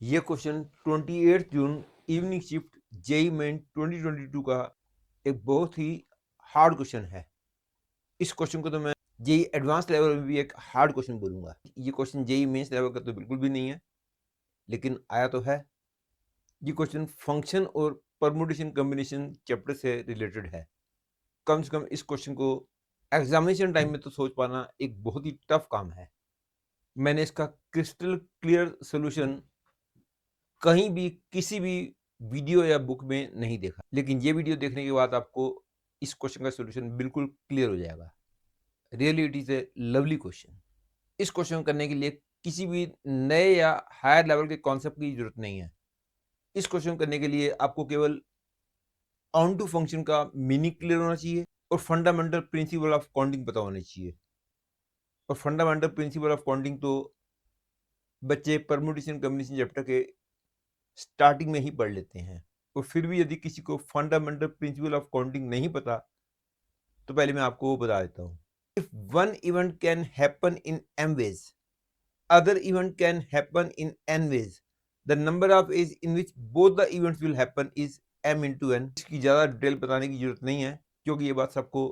ये क्वेश्चन 28 जून evening shift JEE main 2022 का एक बहुत ही हार्ड क्वेश्चन है। इस क्वेश्चन को तो मैं जेई एडवांस लेवल में भी एक हार्ड क्वेश्चन बोलूंगा। ये क्वेश्चन जेई मेंस लेवल का तो बिल्कुल भी नहीं है, लेकिन आया तो है। ये क्वेश्चन फंक्शन और परमुटेशन कॉम्बिनेशन चैप्टर से रिलेटेड है। कम से कम इस क्वेश्चन को एग्जामिनेशन टाइम में तो सोच पाना एक बहुत ही टफ काम है। मैंने इसका क्रिस्टल क्लियर सोल्यूशन कहीं भी किसी भी वीडियो या बुक में नहीं देखा, लेकिन ये वीडियो देखने के बाद आपको इस क्वेश्चन का सॉल्यूशन बिल्कुल क्लियर हो जाएगा। Really it is a lovely question. इस क्वेश्चन करने के लिए किसी भी नए या हायर लेवल के कॉन्सेप्ट की जरूरत नहीं है। इस क्वेश्चन करने के लिए आपको केवल ऑन टू फंक्शन का मीनिंग क्लियर होना चाहिए और फंडामेंटल प्रिंसिपल ऑफ काउंटिंग पता होना चाहिए। और फंडामेंटल प्रिंसिपल ऑफ काउंटिंग तो बच्चे परमुटेशन कॉम्बिनेशन चैप्टर के स्टार्टिंग में ही पढ़ लेते हैं। और फिर भी यदि किसी को फंडामेंटल प्रिंसिपल ऑफ काउंटिंग नहीं पता, तो पहले मैं आपको वो बता देता हूँ। If one event can happen in m ways, other event can happen in n ways, the number of ways in which both the events will happen is m into n। इसकी ज़्यादा डिटेल बताने की जरूरत नहीं है, क्योंकि ये बात सबको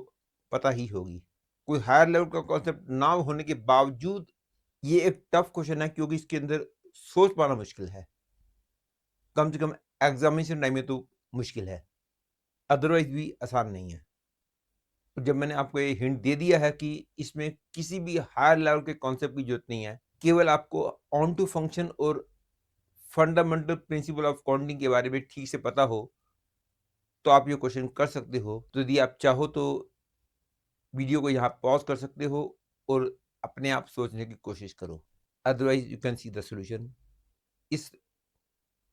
पता ही होगी। कोई हायर लेवल का कॉन्सेप्ट ना होने के बावजूद ये एक टफ क्वेश्चन है, क्योंकि इसके अंदर सोच पाना मुश्किल है। कम से कम एग्जामिनेशन टाइम में तो मुश्किल है, अदरवाइज भी आसान नहीं है। तो जब मैंने आपको ये हिंट दे दिया है कि इसमें किसी भी हायर लेवल के कॉन्सेप्ट की जरूरत नहीं है, केवल आपको ऑन टू फंक्शन और फंडामेंटल प्रिंसिपल ऑफ काउंटिंग के बारे में ठीक से पता हो, तो आप ये क्वेश्चन कर सकते हो। तो यदि आप चाहो तो वीडियो को यहाँ पॉज कर सकते हो और अपने आप सोचने की कोशिश करो। Otherwise you can see the solution. इस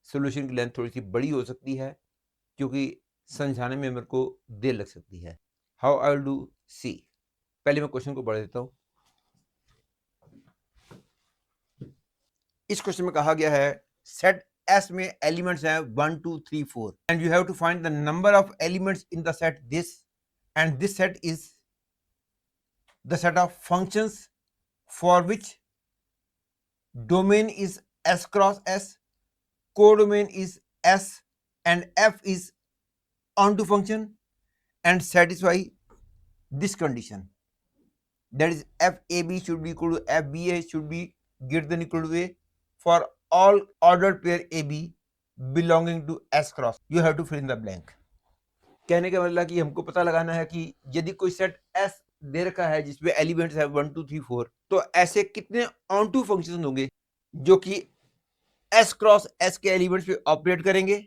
सोल्यूशन की लेंथ थोड़ी सी बड़ी हो सकती है, क्योंकि समझाने में मेरे को देर लग सकती है। How I will do see. पहले मैं क्वेश्चन को पढ़ देता हूँ। इस क्वेश्चन में कहा गया है सेट S में एलिमेंट्स हैं 1 2 3 4 and you have to find the number of elements in the set this, and this set is the set of functions for which domain is S cross S, codomain is S, and F is onto function and satisfy this condition, that is FAB should be equal to FBA should be greater than equal to A for all ordered pair AB belonging to S cross। you have to fill in the blank। कहने का मतलब कि हमको पता लगाना है कि यदि कोई सेट S दे रखा है जिसमें एलिमेंट्स है 1 2 3 4, तो ऐसे कितने ऑन टू फंक्शन होंगे जो कि S क्रॉस S के एलिमेंट्स पे ऑपरेट करेंगे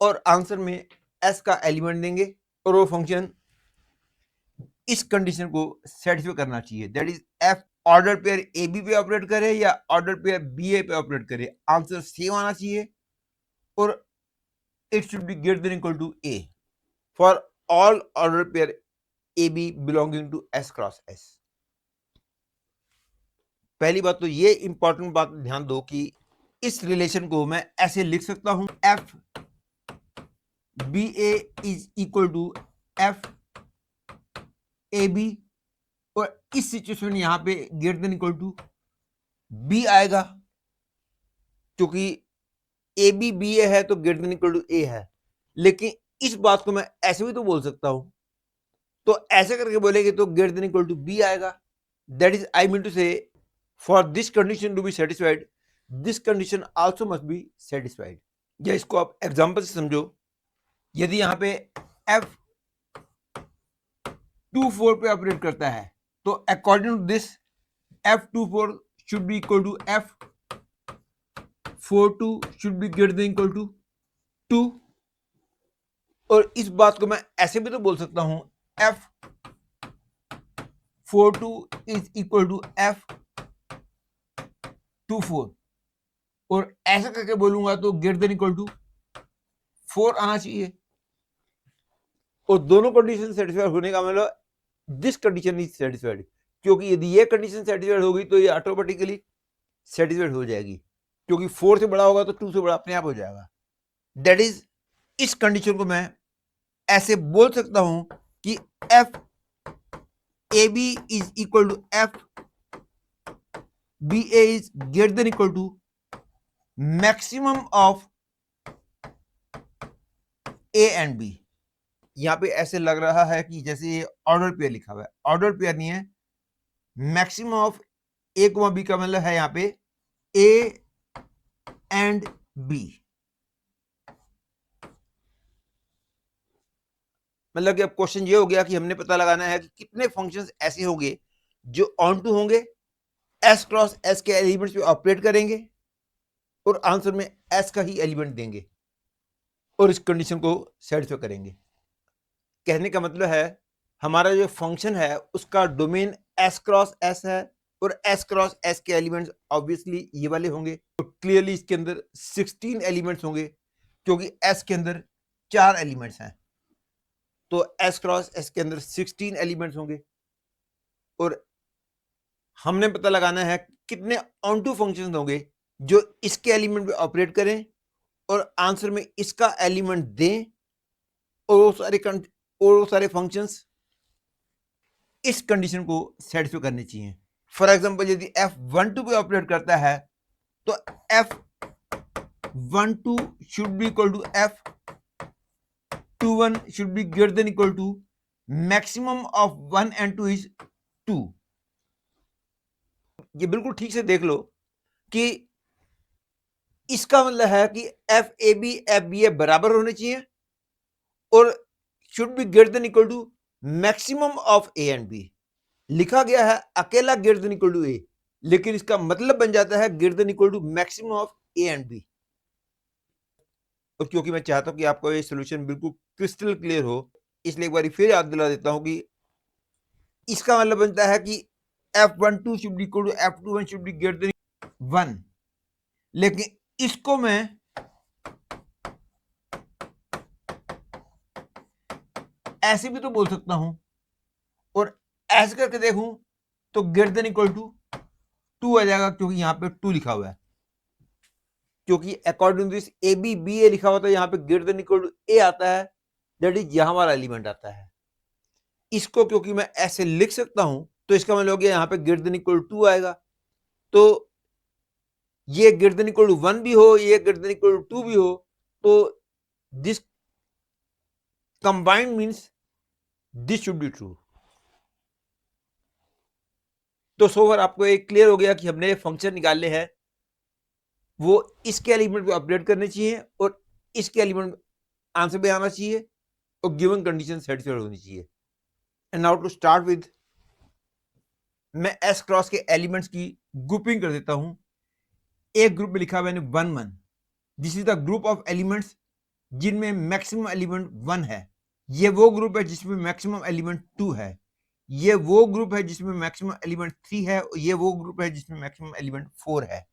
और आंसर में S का एलिमेंट देंगे, और वो फंक्शन इस कंडीशन को सेटिस्फाई करना चाहिए, that is F order pair A B पे ऑपरेट करे या ऑर्डर पेयर बी ए पे ऑपरेट करे, आंसर सेम आना चाहिए और it should be greater than equal to A for all order pair A B belonging to S cross S। पहली बात तो ये इंपॉर्टेंट बात ध्यान दो कि इस रिलेशन को मैं ऐसे लिख सकता हूं, F B A is equal to F A B, और इस सिचुएशन में यहां पे greater than equal to B आएगा, क्योंकि ए बी बी ए है तो greater than equal to A है। लेकिन इस बात को मैं ऐसे भी तो बोल सकता हूं, तो ऐसे करके बोलेंगे तो greater than equal to B आएगा। That is I mean to say for this condition to be satisfied this condition also must be satisfied. या इसको आप एग्जांपल से समझो, यदि यहां पे F 24 पे ऑपरेट करता है, तो according to this F24 should be equal to F42 should be greater than equal to 2। और इस बात को मैं ऐसे भी तो बोल सकता हूं, F42 is equal to F24, और ऐसा करके बोलूंगा तो ग्रेटर देन इक्वल टू 4 आना चाहिए। और दोनों कंडीशन सेटिस्फाइड होने का मतलब दिस कंडीशन इज सेटिस्फाइड, क्योंकि यदि ये कंडीशन सेटिस्फाइड होगी तो ये ऑटोमेटिकली सेटिस्फाइड हो जाएगी, क्योंकि 4 से बड़ा होगा तो 2 से बड़ा अपने आप हो जाएगा। दैट इज इस कंडीशन को मैं ऐसे बोल सकता हूं कि F A B is equal to F B A is greater than equal to maximum of A and B. यहां पे ऐसे लग रहा है कि जैसे ये ऑर्डर पेयर लिखा हुआ है, ऑर्डर पेयर नहीं है। मैक्सिमम ऑफ ए को बी का मतलब है यहां पे ए एंड बी, मतलब कि अब क्वेश्चन ये हो गया कि हमने पता लगाना है कि कितने फंक्शंस ऐसे होंगे जो ऑन टू होंगे, एस क्रॉस एस के एलिमेंट्स पे ऑपरेट करेंगे और आंसर में एस का ही एलिमेंट देंगे और इस कंडीशन को सेटिस्फाई करेंगे। कहने का मतलब है हमारा जो फंक्शन है उसका डोमेन एस क्रॉस एस है और एस क्रॉस एस के एलिमेंट्स ऑब्वियसली ये वाले होंगे, तो क्लियरली इसके अंदर 16 एलिमेंट्स होंगे क्योंकि एस के अंदर 4 एलिमेंट्स हैं, तो एस क्रॉस एस के अंदर 16 एलिमेंट्स होंगे और हमने पता लगाना है कितने ऑन टू फंक्शंस होंगे जो इसके एलिमेंट पे ऑपरेट करें और आंसर में इसका एलिमेंट दें और वो सारे फंक्शंस इस कंडीशन को सेटिस्फाई करने चाहिए। फॉर एग्जांपल यदि F12 पे ऑपरेट करता है तो F12 should be equal to F21 should be greater than equal to maximum of 1 and 2 is 2। ये बिल्कुल ठीक से देख लो कि इसका मतलब है कि FAB बराबर होने चाहिए और should be greater than equal to maximum of A and B. लिखा गया है अकेला greater than equal to A, लेकिन इसका मतलब बन जाता है greater than equal to maximum of A and B. और क्योंकि मैं चाहता हूं कि आपको ये सॉल्यूशन बिल्कुल क्रिस्टल क्लियर हो, इसलिए एक बार फिर याद दिला देता हूं कि इसका मतलब बनता है कि F12 should be equal to F21 should be greater than 1, लेकिन इसको मैं ऐसे भी तो बोल सकता हूं और ऐसे करके देखूं तो ग्रेटर देन इक्वल टू 2 आ जाएगा क्योंकि यहां पे 2 लिखा हुआ है, क्योंकि according to this A B B A लिखा हुआ था, यहां पे greater than equal to A आता है, दैट इज यहां वाला एलिमेंट आता है। इसको क्योंकि मैं ऐसे लिख सकता हूं तो इसका मतलब हो गया यहां पे ग्रेटर देन इक्वल टू 2 आएगा, तो ये ग्रेटर देन इक्वल टू 1 भी हो, ये ग्रेटर देन इक्वल टू 2 भी हो, तो this combined means this should be true. तो सोवर आपको एक क्लियर हो गया कि हमने फंक्शन निकालने हैं, वो इसके एलिमेंट पे अपडेट करने चाहिए और इसके एलिमेंट आंसर पे आना चाहिए और गिवन कंडीशन सेटिस्फाइड होनी चाहिए। And now to start with, मैं एस क्रॉस के एलिमेंट्स की ग्रुपिंग कर देता हूं। एक ग्रुप में लिखा मैंने 1 1, this is the group of elements जिनमें मैक्सिमम एलिमेंट 1 है। ये वो ग्रुप है जिसमें मैक्सिमम एलिमेंट 2 है। ये वो ग्रुप है जिसमें मैक्सिमम एलिमेंट 3 है और ये वो ग्रुप है जिसमें मैक्सिमम एलिमेंट 4 है।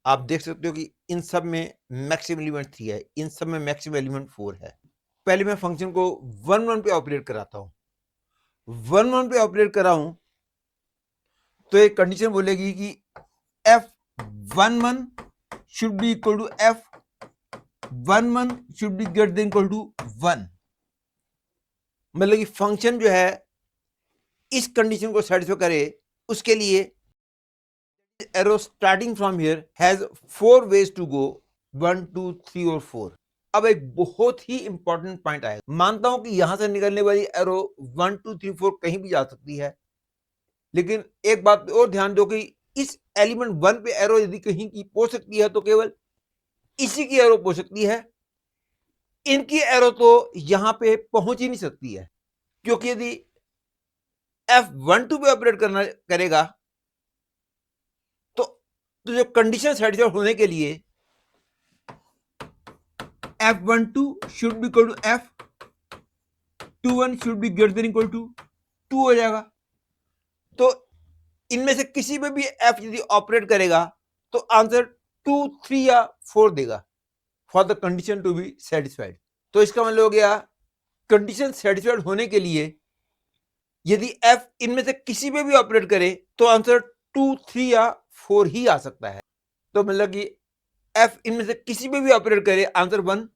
आप देख सकते हो कि इन सब में मैक्सिमम एलिमेंट 3 है, इन सब में मैक्सिमम एलिमेंट 4 है। पहले मैं फंक्शन को 1 1 पे ऑपरेट कराता हूं। 1 1 पे ऑपरेट कराऊं तो एक कंडीशन बोलेगी कि F11 should be equal to F11 should be greater than equal to 1। मतलब कि फंक्शन जो है इस कंडीशन को सेटिस्फाई करे, उसके लिए arrow starting from here has 4 ways to go, 1 2 3 और 4। अब एक बहुत ही इंपॉर्टेंट पॉइंट आएगा। मानता हूं कि यहां से निकलने वाली एरो 1 2 3 4 कहीं भी जा सकती है, लेकिन एक बात और ध्यान दो कि इस एलिमेंट 1 पे एरो यदि कहीं की पहुंच सकती है तो केवल इसी की एरो पहुंच सकती है, इनकी एरो तो यहां पे पहुंच ही नहीं सकती है, क्योंकि यदि F12 पे ऑपरेट करना करेगा तो जो कंडीशन सेटिस्फाई होने के लिए F12 should be equal to F21 should be greater than equal to 2 हो जाएगा। तो इनमें से किसी पे भी F यदि ऑपरेट करेगा तो आंसर 2 3 या 4 देगा for the condition to be satisfied. तो इसका मतलब हो गया कंडीशन सेटिस्फाइड होने के लिए यदि F इनमें से किसी पे भी ऑपरेट करे तो आंसर 2 3 या 4 ही आ सकता है। तो मतलब कि F इनमें से किसी पे भी ऑपरेट करे आंसर 1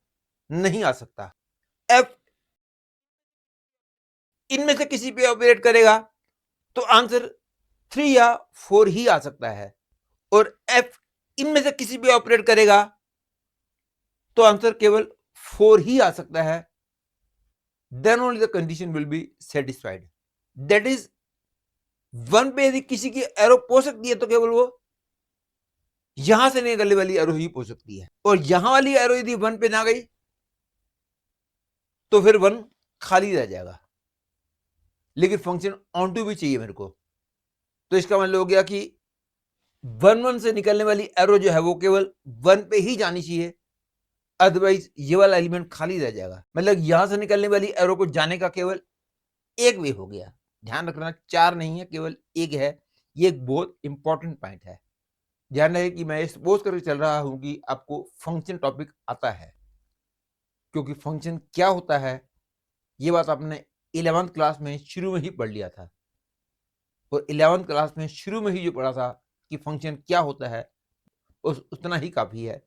नहीं आ सकता। F इनमें से किसी पे ऑपरेट करेगा तो आंसर 3 या 4 ही आ सकता है, और F इनमें से किसी भी ऑपरेट करेगा तो आंसर केवल 4 ही आ सकता है, then only the condition will be satisfied. That is 1 पे यदि किसी की एरो पहुंच सकती है तो केवल वो यहां से निकलने वाली एरो ही पहुंच सकती है, और यहां वाली एरो यदि 1 पे ना गई तो फिर 1 खाली रह जाएगा। लेकिन फंक्शन ऑन टू भी चाहिए मेरे को, तो इसका मतलब हो गया कि 1 से निकलने वाली एरो जो है वो केवल 1 पे ही जानी चाहिए, अदरवाइज ये वाला एलिमेंट खाली रह जाएगा। मतलब यहां से निकलने वाली एरो को जाने का केवल एक वे हो गया। ध्यान रखना 4 नहीं है, केवल एक है। ये एक बहुत इंपॉर्टेंट पॉइंट है। ध्यान रहे कि मैं सपोज करके चल रहा हूं कि आपको फंक्शन टॉपिक आता है, क्योंकि फंक्शन क्या होता है ये बात आपने 11th क्लास में शुरू में ही पढ़ लिया था, और 11th क्लास में शुरू में ही जो पढ़ा था कि फंक्शन क्या होता है उतना ही काफी है।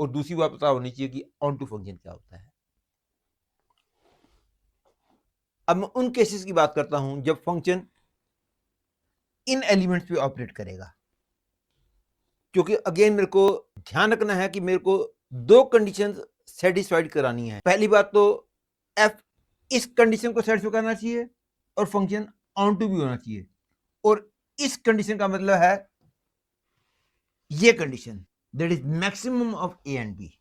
और दूसरी बात पता होनी चाहिए कि ऑन टू फंक्शन क्या होता है। अब मैं उन केसेस की बात करता हूं जब फंक्शन इन एलिमेंट्स पे ऑपरेट करेगा, क्योंकि अगेन मेरे को ध्यान रखना है कि मेरे को 2 कंडीशंस सेटिस्फाइड करानी है। पहली बात तो एफ इस कंडीशन को सेटिस्फाई करना चाहिए और फंक्शन ऑन टू भी होना चाहिए, और इस कंडीशन का मतलब है ये condition, that is maximum of A and B.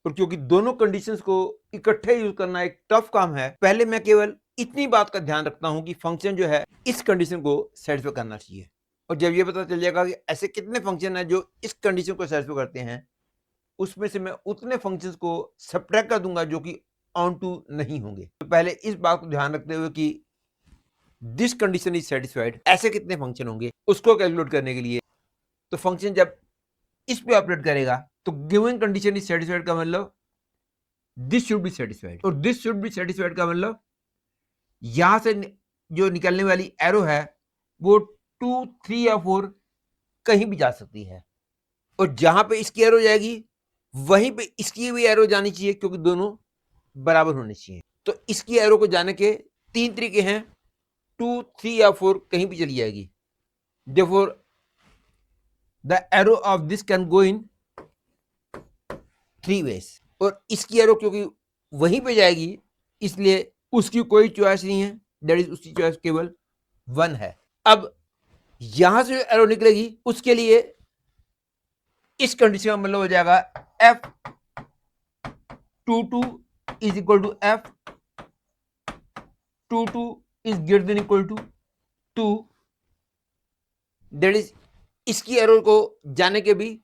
और क्योंकि दोनों कंडीशंस को इकट्ठे यूज करना एक टफ काम है, पहले मैं केवल इतनी बात का ध्यान रखता हूं कि फंक्शन जो है इस कंडीशन को सेटिस्फाई करना चाहिए। और जब ये पता चल जाएगा कि ऐसे कितने फंक्शन है जो इस कंडीशन को सेटिस्फाई करते हैं, उसमें से मैं उतने फंक्शंस को सब्ट्रैक्ट कर दूंगा जो कि ऑन टू नहीं होंगे। तो पहले इस बात को ध्यान रखते हुए कि दिस कंडीशन इज सेटिस्फाइड, ऐसे कितने फंक्शन होंगे उसको कैलकुलेट करने के लिए, तो फंक्शन जब इस पे ऑपरेट करेगा तो गिवन कंडीशन इज सेटिस्फाइड का मतलब दिस शुड बी सेटिस्फाइड, और दिस शुड बी सेटिस्फाइड का मतलब यहां से जो निकलने वाली एरो है वो 2, 3 या 4 कहीं भी जा सकती है, और जहां पे इसकी एरो जाएगी वहीं पे इसकी भी एरो जानी चाहिए, क्योंकि दोनों बराबर होने चाहिए। तो इसकी एरो को जाने के 3 तरीके हैं, 2, 3 या 4 कहीं भी चली जाएगी। Therefore the arrow of this can go in 3 ways, और इसकी एरो क्योंकि वहीं पे जाएगी इसलिए उसकी कोई चॉइस नहीं है, दैट इज उसकी चॉइस केवल 1 है। अब यहां से जो एरो निकलेगी उसके लिए इस कंडीशन का मतलब हो जाएगा F22 is equal to F22 is greater than equal to 2, that is इसकी एरो को जाने के भी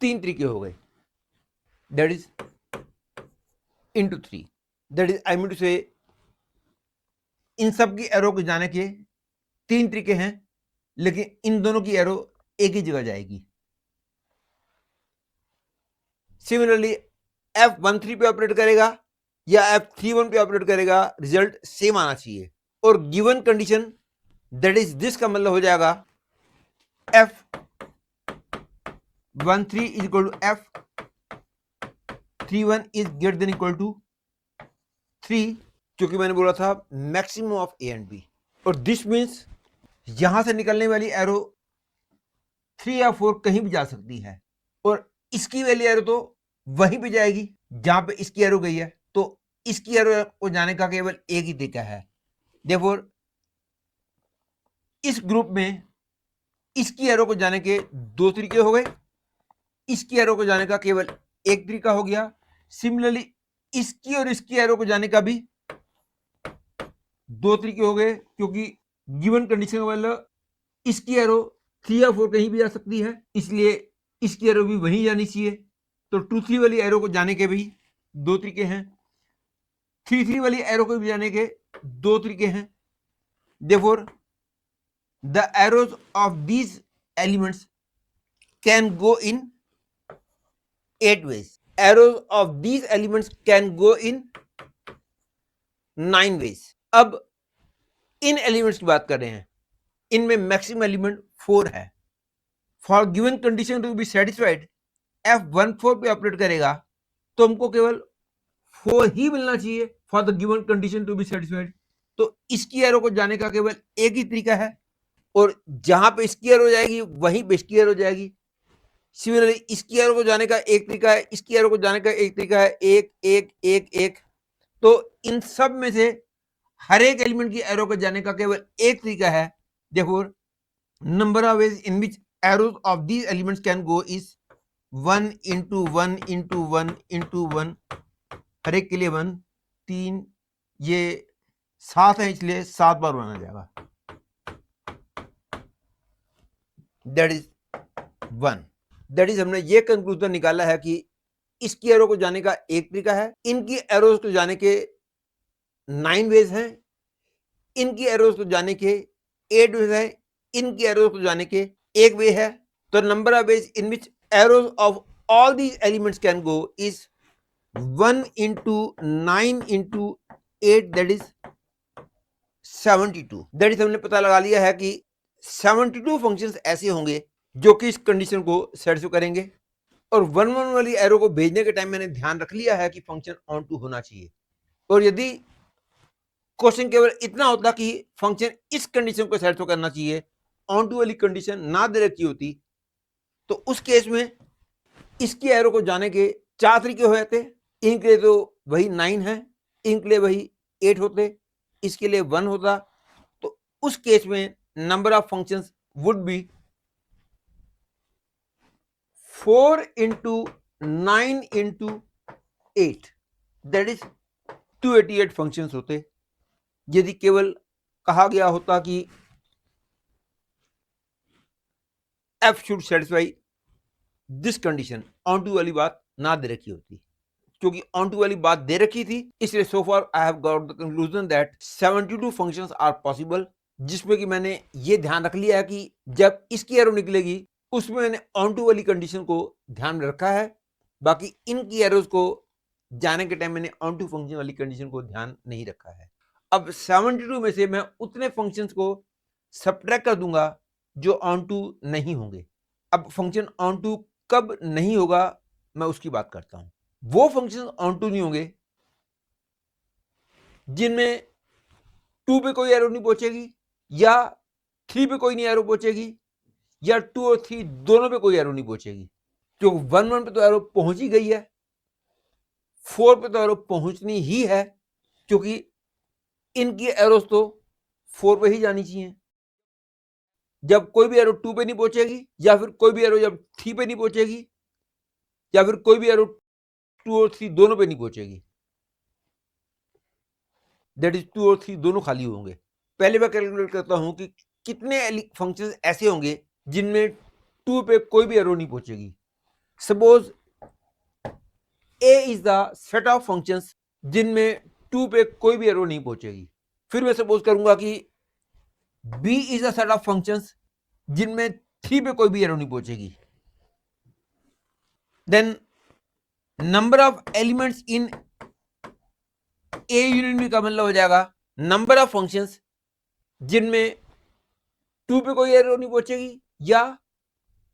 3 तरीके हो गए, that is into 3, that is I mean to say इन सब की एरो को जाने के 3 तरीके हैं, लेकिन इन दोनों की एरो एक ही जगह जाएगी। सिमिलरली F13 पे ऑपरेट करेगा या F31 पे ऑपरेट करेगा, रिजल्ट सेम आना चाहिए। और given condition that is this का मतलब हो जाएगा F13 is equal to F31 is greater than equal to 3, क्योंकि मैंने बोला था maximum of A and B, और दिस मीन्स यहां से निकलने वाली एरो 3 या 4 कहीं भी जा सकती है, और इसकी वाली एरो तो वहीं पे जाएगी जहां पे इसकी एरो गई है, तो इसकी एरो को जाने का केवल एक ही तरीका है। देयरफॉर इस ग्रुप में इसकी एरो को जाने के 2 तरीके हो गए, इसकी एरो को जाने का केवल एक तरीका हो गया। सिमिलरली इसकी और इसकी एरो को जाने का भी 2 तरीके हो गए, क्योंकि गिवन कंडीशन का मतलब इसकी एरो 3 या 4 कहीं भी जा सकती है, इसलिए इसकी एरो भी वहीं जानी चाहिए। तो 2, 3 वाली एरो को जाने के भी 2 तरीके हैं, 3, 3 वाली एरो को भी जाने के 2 तरीके हैं। Therefore the arrows of these elements can go in 8 ways. Arrows of these elements can go in 9 ways. अब इन एलिमेंट्स की बात कर रहे हैं, इनमें मैक्सिमम एलिमेंट 4 है। For given condition to be satisfied F14 पे ऑपरेट करेगा तो हमको केवल 4 ही मिलना चाहिए for the given condition to be satisfied. तो इसकी एरो को जाने का केवल एक ही तरीका है, और जहां पे इसकी एरो जाएगी वहीं पे इसकी एरो जाएगी। सिमिलरली इसकी एरो को जाने का एक तरीका है, इसकी एरो को जाने का एक तरीका है, एक एक एक एक। तो इन सब में से हर एक एलिमेंट की एरो को जाने का केवल एक तरीका है। therefore number of ways in which arrows of these elements can go is 1 into 1 into 1 into 1। हर एक के लिए 1 3, ये 7 है इसलिए 7 बार बनाया जाएगा। That is 1। दैट इज हमने ये कंक्लूजन निकाला है कि इसकी एरो को जाने का एक तरीका है, इनकी एरोज को जाने के 9 वेज हैं, इनकी एरोज को जाने के 8 वेज हैं, इनकी एरोज को जाने के एक वे है। तो number of ways in which arrows of all these elements can go is 1 into 9 into 8, that is 72। That is हमने पता लगा लिया है कि 72 फंक्शंस ऐसे होंगे जो कि इस कंडीशन को सेटिस्फाई करेंगे। और 1 1 वाली एरो को भेजने के टाइम मैंने ध्यान रख लिया है कि फंक्शन ऑन टू होना चाहिए। और यदि क्वेश्चन केवल इतना होता कि फंक्शन इस कंडीशन को सेटिस्फाई करना चाहिए, ऑन टू वाली कंडीशन ना दे रखी होती, तो उस केस में इसकी एरो को जाने के 4 तरीके हो जाते। इनके लिए तो वही 9 है, इनके लिए वही 8 होते, इसके लिए 1 होता। तो उस केस में number of functions would be 4 into 9 into 8, that is 288 functions होते। यदि केवल कहा गया होता कि f should satisfy this condition, onto वाली बात ना दे रखी होती। क्योंकि ऑन टू वाली बात दे रखी थी, इसलिए so far I have got the conclusion that 72 functions are possible. जिसमें कि मैंने ये ध्यान रख लिया है कि जब इसकी एरो निकलेगी उसमें मैंने ऑन टू वाली कंडीशन को ध्यान में रखा है, बाकी इनकी एरोज को जाने के टाइम मैंने ऑन टू फंक्शन वाली कंडीशन को ध्यान नहीं रखा है। अब 72 में से मैं उतने फंक्शंस को सब्ट्रैक्ट कर दूंगा जो ऑन टू नहीं होंगे। अब फंक्शन ऑन टू कब नहीं होगा मैं उसकी बात करता हूं। वो फंक्शन ऑन टू नहीं होंगे जिनमें 2 पे कोई एरो नहीं पहुंचेगी, या 3 पे कोई नहीं एरो पहुंचेगी, या 2 और 3 दोनों पे कोई एरो नहीं पहुंचेगी। क्योंकि 1 1 पे तो एरो पहुंच ही गई है, 4 पे तो एरो पहुंचनी ही है, क्योंकि इनकी एरोस तो 4 पे ही जानी चाहिए। जब कोई भी एरो 2 पे नहीं पहुंचेगी, या फिर कोई भी एरो जब 3 पे नहीं पहुंचेगी, या फिर कोई भी एरो 2 और 3 दोनों पे नहीं पहुंचेगी, दैट इज 2 और 3 दोनों खाली होंगे। पहले मैं कैलकुलेट करता हूं कि कितने फंक्शंस ऐसे होंगे जिनमें 2 पे कोई भी एरो नहीं पहुंचेगी। Suppose A is the set of functions जिनमें 2 पे कोई भी एरो नहीं पहुंचेगी। फिर मैं सपोज करूंगा कि B is the set of functions जिनमें 3 पे कोई भी एरो नहीं पहुंचेगी। Then number of elements in A union B का मतलब हो जाएगा नंबर ऑफ फंक्शंस जिनमें 2 पे कोई एरो नहीं पहुंचेगी या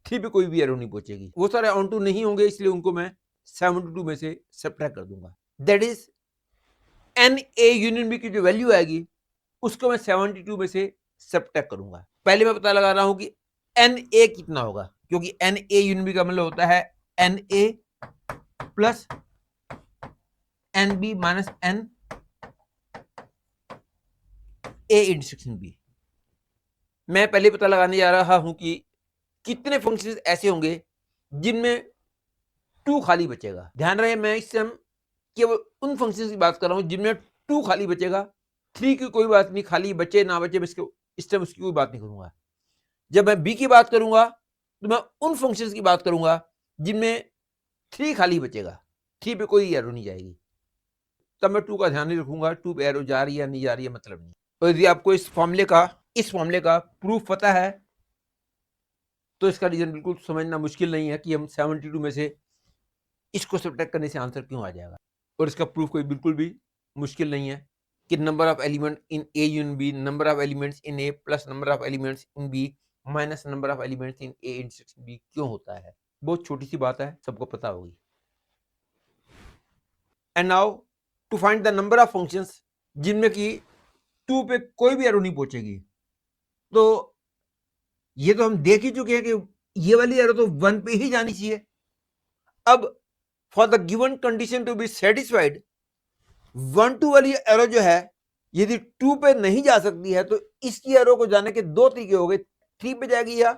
3 पे कोई भी एरो नहीं पहुंचेगी। वो सारे ऑन टू नहीं होंगे, इसलिए उनको मैं 72 में से सब्ट्रैक्ट कर दूंगा। That is N A union B की जो वैल्यू आएगी उसको मैं 72 में से सब्ट्रैक्ट करूंगा। पहले मैं पता लगा रहा हूं कि एन ए कितना होगा, क्योंकि एन ए यूनियन बी का मतलब होता है N A plus N B minus N A intersection B. मैं पहले पता लगाने जा रहा हूं कि कितने फंक्शंस ऐसे होंगे जिनमें 2 खाली बचेगा। ध्यान रहे मैं इस समय केवल उन फंक्शंस की बात कर रहा हूं जिनमें 2 खाली बचेगा। 3 की कोई बात नहीं, खाली बचे ना बचे मैं इस टाइम उसकी कोई बात नहीं करूंगा। जब मैं बी की बात करूंगा तो मैं उन फंक्शंस की बात करूंगा जिनमें 3 खाली बचेगा, 3 पे कोई एरो नहीं जाएगी। तब मैं 2 का ध्यान नहीं रखूंगा, 2 पे एरो जा रही है नहीं जा रही है मतलब नहीं। तो यदि आपको इस फॉर्मूले का प्रूफ पता है तो इसका रीजन बिल्कुल समझना मुश्किल नहीं है कि हम 72 में से इसको सब्ट्रैक्ट करने से आंसर क्यों आ जाएगा। और इसका प्रूफ कोई बिल्कुल भी मुश्किल नहीं है कि number of element in A union B, number of elements in A plus number of elements in B minus number of elements in A intersection B क्यों होता है। बहुत छोटी सी बात है, सबको पता होगी। And now to find the number of functions जिनमें कि 2 पे कोई भी एरो नहीं पहुंचेगी। तो ये तो हम देख ही चुके हैं कि ये वाली एरो तो 1 पे ही जानी चाहिए। अब for the given condition to be satisfied 1 2 वाली एरो जो है यदि 2 पे नहीं जा सकती है तो इसकी एरो को जाने के दो तरीके हो गए, 3 पे जाएगी या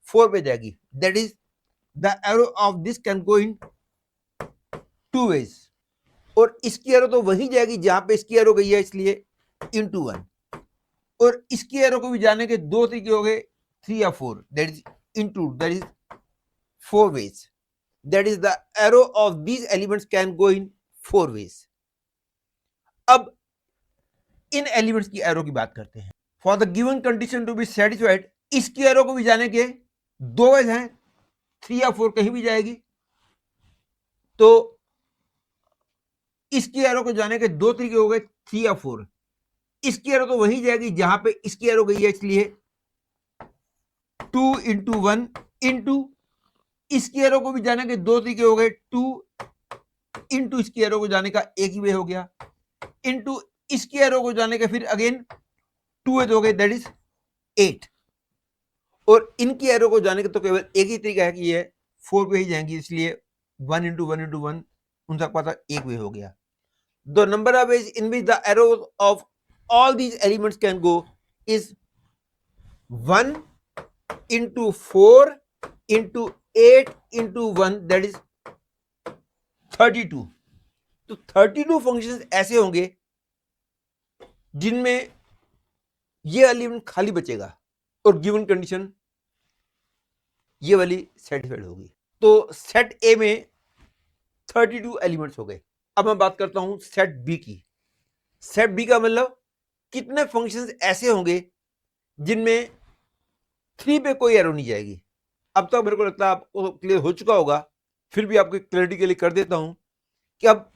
4 पे जाएगी। That is the arrow of this can go in 2 ways. और इसकी एरो तो वही जाएगी जहां पे इसकी एरो गई है, इसलिए इनटू 1। और इसकी एरो को भी जाने के दो तरीके हो गए, 3 या 4, that is into, that is 4 ways. That is the arrow of these elements can go in 4 ways. अब इन एलिमेंट्स की एरो की बात करते हैं। For the given condition to be satisfied इसकी एरो को भी जाने के दो वेज हैं, 3 या 4 कहीं भी जाएगी। तो इसकी एरो को जाने के दो तरीके हो गए, 3 या 4। इसकी एरो तो वही जाएगी जहां पे इसकी एरो गई है, इसलिए 2 इंटू 1 इंटू इसकी एरो को भी जाने के दो तरीके हो गए, 2 इंटू इसकी एरो को जाने का एक ही वे हो गया, इंटू इसकी एरो को जाने के फिर अगेन 2 वेज हो गए, दैट इज 8। और इनकी एरो को जाने के तो केवल एक ही तरीका है कि ये 4 पे ही जाएंगी, इसलिए 1 इंटू 1 इंटू 1 उन सबका था एक वे हो गया। The number of ways in which the arrow of all these elements can go is 1 into 4 into 8 into 1, that is 32। तो 32 फंक्शंस ऐसे होंगे जिनमें ये एलिमेंट खाली बचेगा और गिवन कंडीशन ये वाली सेटिस्फाइड होगी। तो सेट ए में 32 एलिमेंट्स हो गए। अब मैं बात करता हूं सेट बी की। सेट बी का मतलब कितने फंक्शंस ऐसे होंगे जिनमें 3 पे कोई एरो नहीं जाएगी। अब तक मेरे को लगता है आपको क्लियर हो चुका होगा, फिर भी आपको क्लैरिटी के लिए कर देता हूं कि अब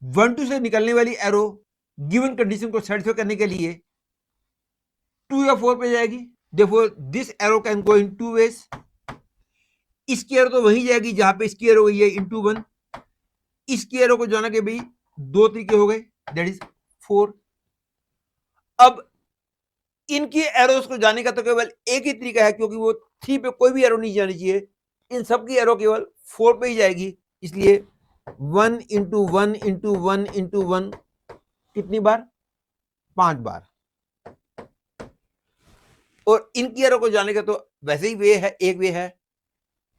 1 2 से निकलने वाली एरो गिवन कंडीशन को सेटिस्फाई करने के लिए 2 या 4 पे जाएगी। Therefore this arrow can go in 2 ways. इसकी एरो तो वही जाएगी जहां पे इसकी एरो गई है, इंटू 1। इसकी एरो को जाना के भी दो तरीके हो गए, दैट इज 4। अब इनकी एरोस को जाने का तो केवल एक ही तरीका है, क्योंकि वो 3 पे कोई भी एरो नहीं जानी चाहिए। इन सब की एरो केवल 4 पे ही जाएगी, इसलिए 1 इंटू 1 इंटू 1 इंटू 1 कितनी बार? 5 बार। और इनकी एरो को जाने का तो वैसे ही वे है, एक वे है,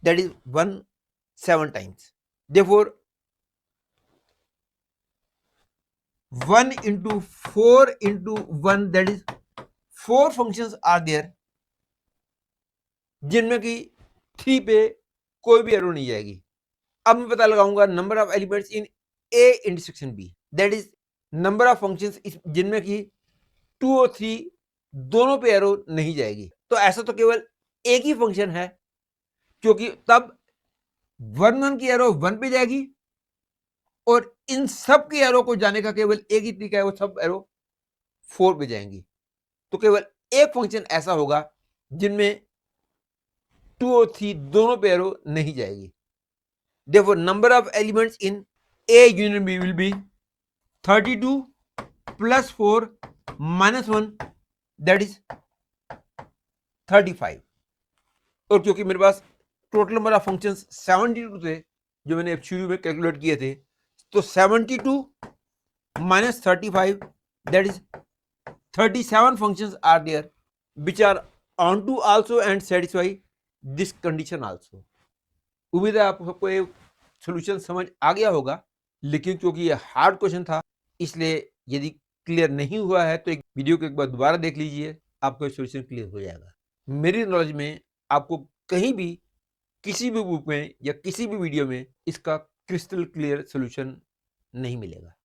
that is 1 7 times. Therefore 1 into 4 into 1, that is 4 functions are there जिनमें कि 3 पे कोई भी एरो नहीं जाएगी। अब मैं पता लगाऊंगा number of elements in A intersection B, that is number of functions जिनमें कि 2 और 3 दोनों पे एरो नहीं जाएगी। तो ऐसा तो केवल एक ही फंक्शन है, क्योंकि तब 1 1 की एरो 1 पे जाएगी और इन सब की एरो को जाने का केवल एक ही तरीका है, वो सब एरो 4 पे जाएंगी। तो केवल एक फंक्शन ऐसा होगा जिनमें 2 और 3 दोनों पे एरो नहीं जाएगी। Therefore, number of elements in A union B will be 32 plus 4 minus 1, that is 35। और क्योंकि मेरे पास टोटल नंबर ऑफ फंक्शंस 72 थे जो मैंने शुरू में कैलकुलेट किए थे, तो 72 minus 35, that is 37 functions are there which are on to also and satisfy this condition also। उम्मीद है आप सबको ये सोल्यूशन समझ आ गया होगा, लेकिन क्योंकि ये हार्ड क्वेश्चन था इसलिए यदि क्लियर नहीं हुआ है तो एक वीडियो को एक बार दोबारा देख लीजिए, आपको सोल्यूशन क्लियर हो जाएगा। मेरी नॉलेज में आपको कहीं भी किसी भी बुक में या किसी भी वीडियो में इसका क्रिस्टल क्लियर सोल्यूशन नहीं मिलेगा।